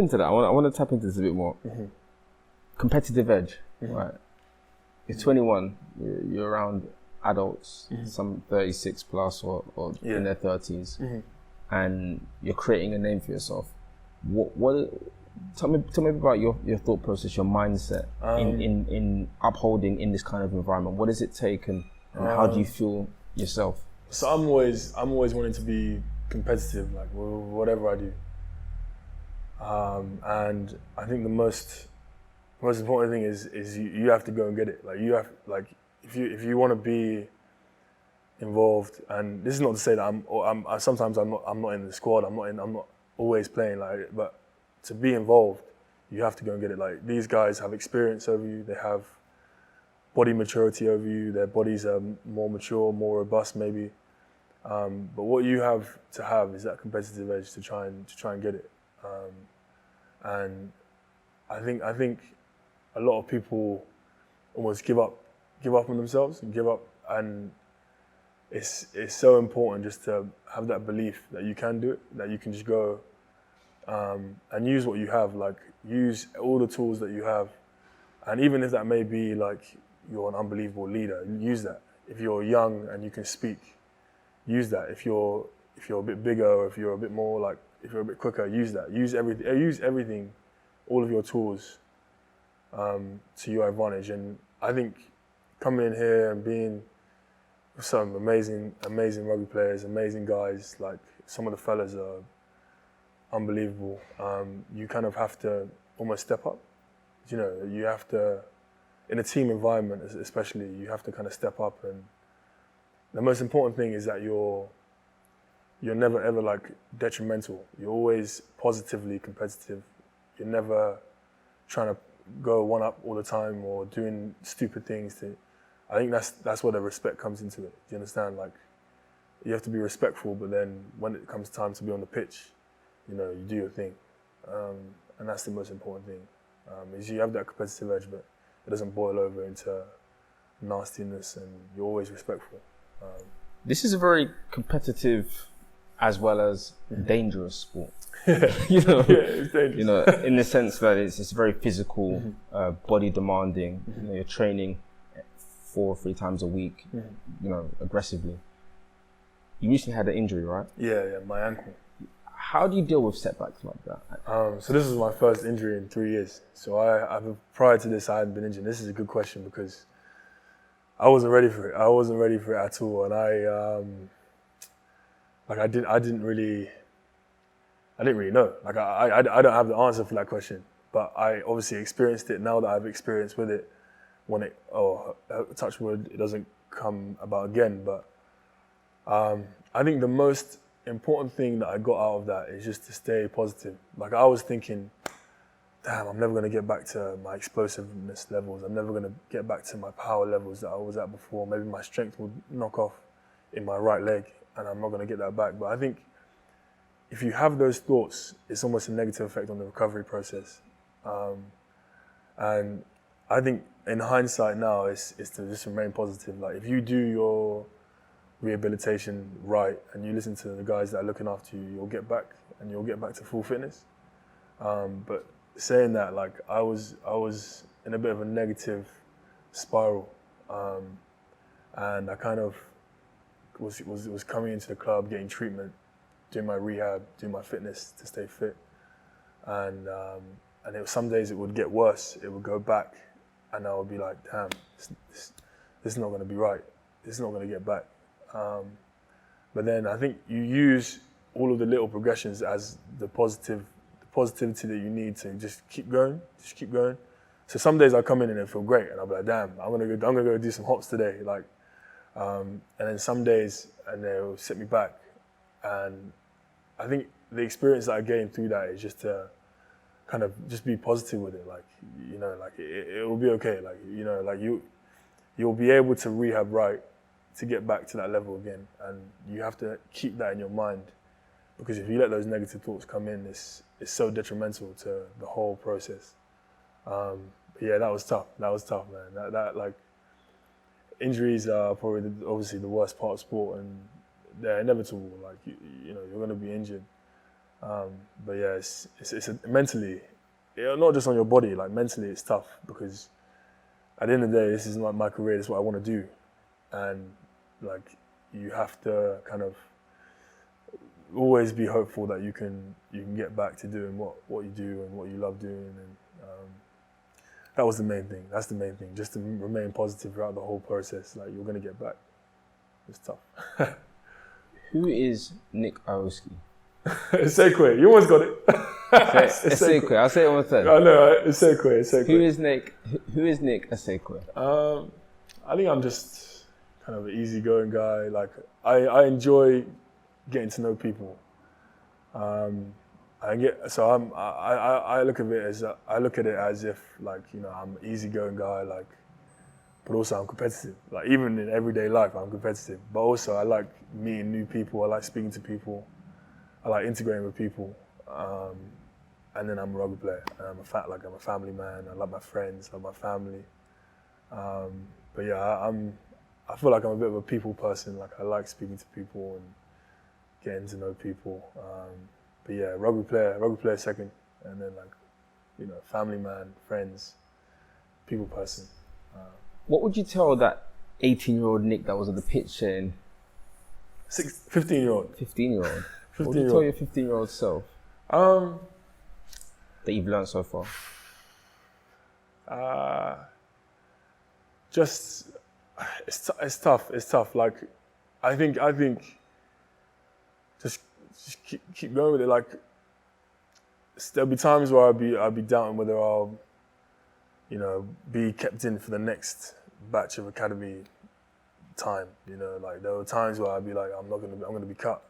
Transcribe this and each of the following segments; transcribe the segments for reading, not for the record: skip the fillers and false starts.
into that. I want to tap into this a bit more. Competitive edge, right? You're 21. You're around adults, some 36 plus or in their 30s, and you're creating a name for yourself. Tell me about your thought process, your mindset in upholding in this kind of environment. What does it take, and how do you feel yourself? So I'm always wanting to be competitive, like whatever I do. And I think the most important thing is you have to go and get it. Like you have, like if you want to be involved, and this is not to say that I'm sometimes I'm not in the squad. I'm not always playing, like, but to be involved, you have to go and get it. Like, these guys have experience over you. They have body maturity over you. Their bodies are more mature, more robust, maybe. But what you have to have is that competitive edge to try and get it. And I think a lot of people almost give up on themselves and give up. And it's so important just to have that belief that you can do it, that you can just go and use what you have, like use all the tools that you have. And even if that may be like you're an unbelievable leader, use that. If you're young and you can speak, use that. If you're a bit bigger, or if you're a bit more, like if you're a bit quicker, use that. Use everything, all of your tools to your advantage. And I think coming in here and being with some amazing rugby players, amazing guys, like some of the fellas are unbelievable. You kind of have to almost step up. You know, you have to, in a team environment especially, you have to kind of step up. And the most important thing is that you're never ever like detrimental. You're always positively competitive. You're never trying to go one up all the time or doing stupid things. I think that's where the respect comes into it. Do you understand? Like, you have to be respectful, but then when it comes time to be on the pitch, you know, you do your thing. And that's the most important thing, is you have that competitive edge, but it doesn't boil over into nastiness, and you're always respectful. This is a very competitive as well as dangerous sport. You know, it's dangerous. You know, in the sense that it's very physical, body demanding. You know, you're training 4 or 3 times a week, you know, aggressively. You recently had an injury, right? Yeah, my ankle. How do you deal with setbacks like that? So this was my first injury in 3 years. So prior to this, I hadn't been injured. This is a good question because I wasn't ready for it. I wasn't ready for it at all, and I didn't really know. Like I don't have the answer for that question, but I obviously experienced it. Now that I've experienced with it, when touch wood, it doesn't come about again. But I think the most important thing that I got out of that is just to stay positive. Like, I was thinking, damn, I'm never going to get back to my explosiveness levels. I'm never going to get back to my power levels that I was at before. Maybe my strength will knock off in my right leg and I'm not going to get that back. But I think if you have those thoughts, it's almost a negative effect on the recovery process. And I think in hindsight now, it's to just remain positive. Like, if you do your rehabilitation right and you listen to the guys that are looking after you, you'll get back and you'll get back to full fitness. But saying that, like, I was in a bit of a negative spiral, and I kind of was coming into the club, getting treatment, doing my rehab, doing my fitness to stay fit, and it was, some days it would get worse. It would go back, and I would be like, damn, this is not going to be right. This is not going to get back. But then I think you use all of the little progressions as the positivity that you need to just keep going. So some days I come in and I feel great, and I'll be like, damn, I'm gonna go do some hops today. Like, and then some days, and they'll sit me back. And I think the experience that I gained through that is just to kind of just be positive with it. Like, you know, like it will be okay. Like, you know, like you'll be able to rehab right to get back to that level again. And you have to keep that in your mind, because if you let those negative thoughts come in, it's so detrimental to the whole process. But yeah, that was tough, man. That like, injuries are probably obviously the worst part of sport, and they're inevitable. Like, you know, you're going to be injured. But yeah, it's mentally, not just on your body, like mentally it's tough because at the end of the day, this is my career, this is what I want to do. And like, you have to kind of always be hopeful that you can get back to doing what you do and what you love doing. And that was the main thing. That's the main thing, just to remain positive throughout the whole process. Like, you're going to get back. It's tough. Who is Nick Aoski? Isiekwe, you almost got it. Isiekwe, I'll say it one third. I know, Isiekwe. Who is Nick Isiekwe? I think I'm just kind of an easygoing guy. Like, I enjoy getting to know people. I look at it as if, like, you know, I'm an easygoing guy, like, but also I'm competitive. Like, even in everyday life, I'm competitive. But also, I like meeting new people. I like speaking to people. I like integrating with people. And then I'm a rugby player. And I'm a family man. I love my friends. I love my family. But yeah, I feel like I'm a bit of a people person. Like, I like speaking to people and getting to know people. But yeah, rugby player second. And then, like, you know, family man, friends, people person. What would you tell that 18-year-old Nick that was on the pitch saying? 15-year-old. 15-year-old. What would you tell your 15-year-old self that you've learned so far? It's tough. Like, I think just keep going with it. Like, there'll be times where I'll be doubting whether I'll, you know, be kept in for the next batch of academy time. You know, like, there were times where I'd be like, I'm gonna be cut.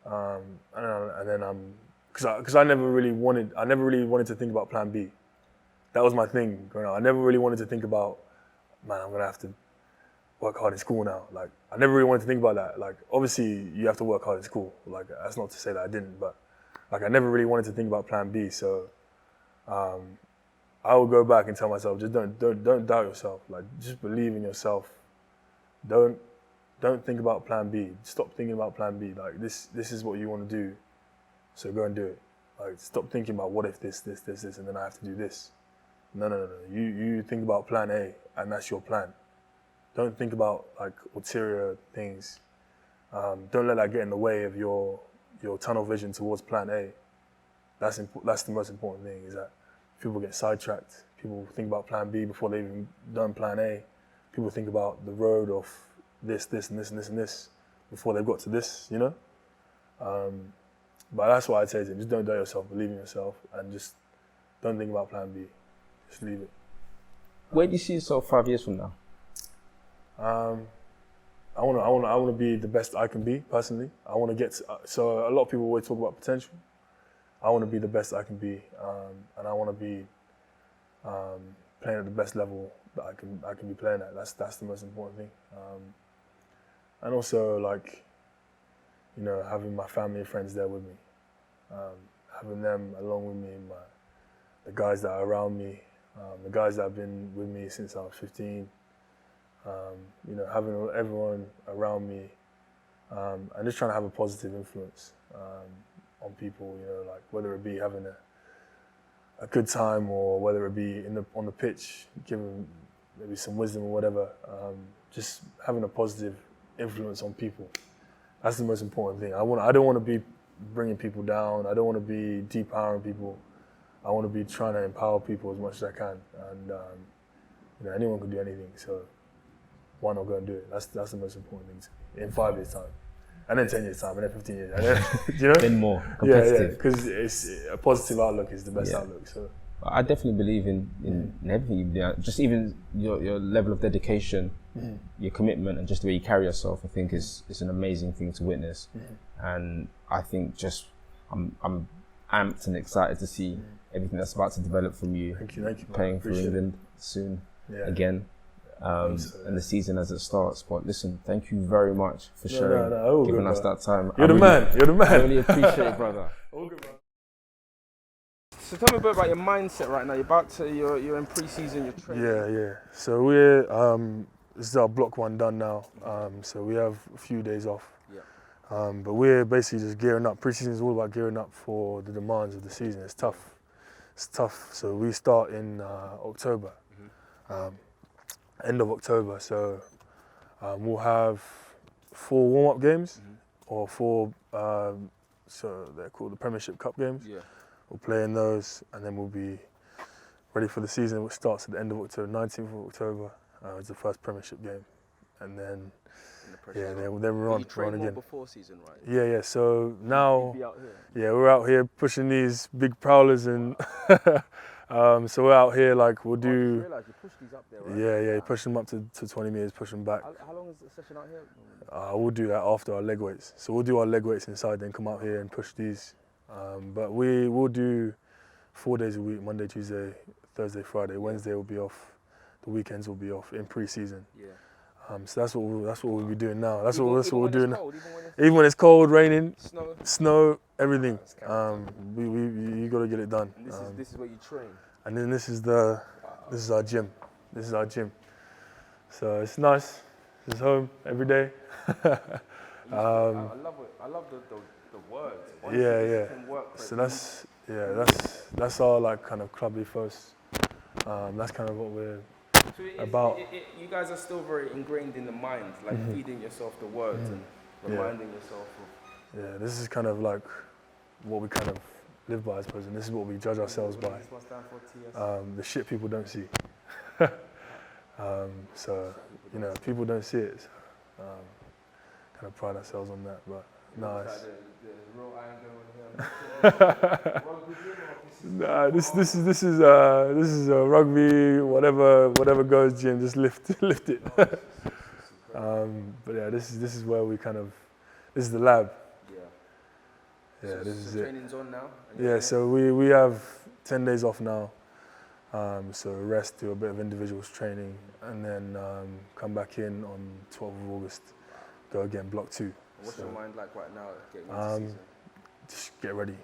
And then because I never really wanted to think about plan B. That was my thing growing up. I never really wanted to think about, man, I'm gonna have to work hard in school now. Like, I never really wanted to think about that. Like, obviously you have to work hard in school. Like, that's not to say that I didn't, but like, I never really wanted to think about plan B. So I would go back and tell myself, just don't doubt yourself. Like, just believe in yourself. Don't think about plan B. Stop thinking about plan B. Like, this is what you want to do, so go and do it. Like, stop thinking about what if this, and then I have to do this. No. You think about plan A, and that's your plan. Don't think about, like, ulterior things. Don't let that get in the way of your tunnel vision towards plan A. That's the most important thing, is that people get sidetracked. People think about plan B before they've even done plan A. People think about the road of this, and this before they've got to this, you know? But that's what I'd say to him. Just don't doubt yourself, believe in yourself, and just don't think about plan B. Just leave it. Where do you see yourself 5 years from now? I want to be the best I can be, personally. I want to get so a lot of people always talk about potential. I want to be the best I can be, and I want to be playing at the best level that I can be playing at. That's the most important thing. And also, like, you know, having my family and friends there with me, having them along with me, the guys that are around me, the guys that have been with me since I was 15. You know, having everyone around me, and just trying to have a positive influence on people. You know, like, whether it be having a good time, or whether it be on the pitch, giving maybe some wisdom or whatever. Just having a positive influence on people. That's the most important thing. I don't want to be bringing people down. I don't want to be depowering people. I want to be trying to empower people as much as I can. And you know, anyone can do anything. So why not go and do it? That's the most important thing to me. In 5 years' time, and then 10 years' time, and then 15 years, and then, you know? Then more competitive. Yeah, because it's a positive outlook is the best outlook. So I definitely believe in everything you do. Just even your level of dedication, your commitment, and just the way you carry yourself, I think is an amazing thing to witness. And I think just I'm amped and excited to see everything that's about to develop from you. Thank you. Playing for England soon again. And the season as it starts. But listen, thank you very much for sharing, giving us that time. You're the man. I really appreciate it, brother. All good, man. So tell me a bit about your mindset right now. You're in pre-season, you're training. Yeah. So we're this is our block 1 done now. So we have a few days off. But we're basically just gearing up. Pre-season is all about gearing up for the demands of the season. It's tough. It's tough. So we start in October, end of October. So we'll have 4 warm-up games, or 4. So they're called the Premiership Cup games. Yeah. We'll play in those, and then we'll be ready for the season, which starts at the end of October, 19th of October. It's the first Premiership game, and then then we're on. Train more before season, right? Yeah. So now, Be out here. we're out here pushing these big prowlers, and so we're out here like we'll do. I just realised you push these up there, right? Yeah, push them up to 20 meters, push them back. How long is the session out here? We'll do that after our leg weights. So we'll do our leg weights inside, then come out here and push these. But we will do 4 days a week: Monday, Tuesday, Thursday, Friday. Wednesday will be off. The weekends will be off in pre-season. Yeah. So that's what we'll be doing now. That's what we're doing. Even when it's cold, raining, snow, everything. You got to get it done. And this is where you train. And then this is our gym. This is our gym. So it's nice. This is home every day. I love it. I love the words. Honestly, yeah. So that's our like kind of club ethos. That's kind of what we're about. You guys are still very ingrained in the mind, like feeding yourself the words and reminding yourself of. Yeah, this is kind of like what we kind of live by, I suppose, and this is what we judge ourselves by. This must stand for TS. The shit people don't see. So people don't see it. So, kind of pride ourselves on that, but no, it's. The real angle in here. Nah, this is a rugby, whatever goes gym, just lift it. But yeah, this is where we kind of, this is the lab. Yeah, so this is it. Training's on now. Yeah, so we have 10 days off now. So rest, do a bit of individuals training, and then come back in on 12th of August. Go again, block 2. What's your mind like right now getting into season? Just get ready.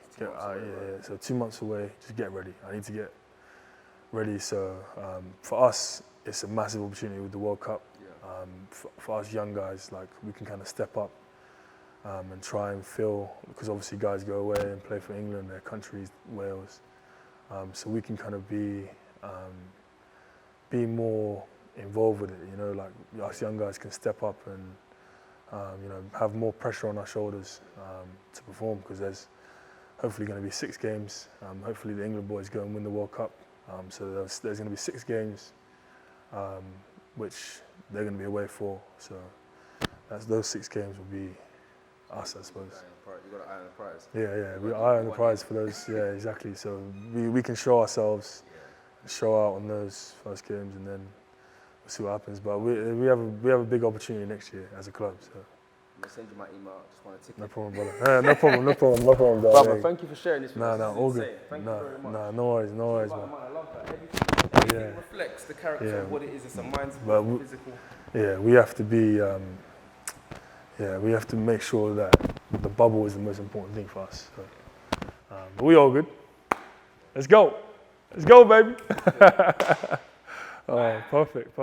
So 2 months away, just get ready. I need to get ready. So for us, it's a massive opportunity with the World Cup. For us young guys, like we can kind of step up and try and fill, because obviously guys go away and play for England, their countries, Wales. So we can kind of be more involved with it. Like us young guys can step up and have more pressure on our shoulders to perform, because there's hopefully going to be 6 games. Hopefully the England boys go and win the World Cup. So there's going to be 6 games, which they're going to be away for. So those 6 games will be us, I suppose. You got to eye on the prize. Yeah, we eye on the prize for those. Yeah, exactly. So we can show ourselves, show out on those first games, and then we'll see what happens. But we have a big opportunity next year as a club. So. I'm gonna send you my email. I just want to tick No problem, brother. No problem, brother. Thank you for sharing this with us. No, all good. Thank you very much. No worries, man. I love that. Everything reflects the character of what it is. It's a mindset, physical. Yeah, we have to be. We have to make sure that the bubble is the most important thing for us. So, but we all good. Let's go, baby. Oh, perfect.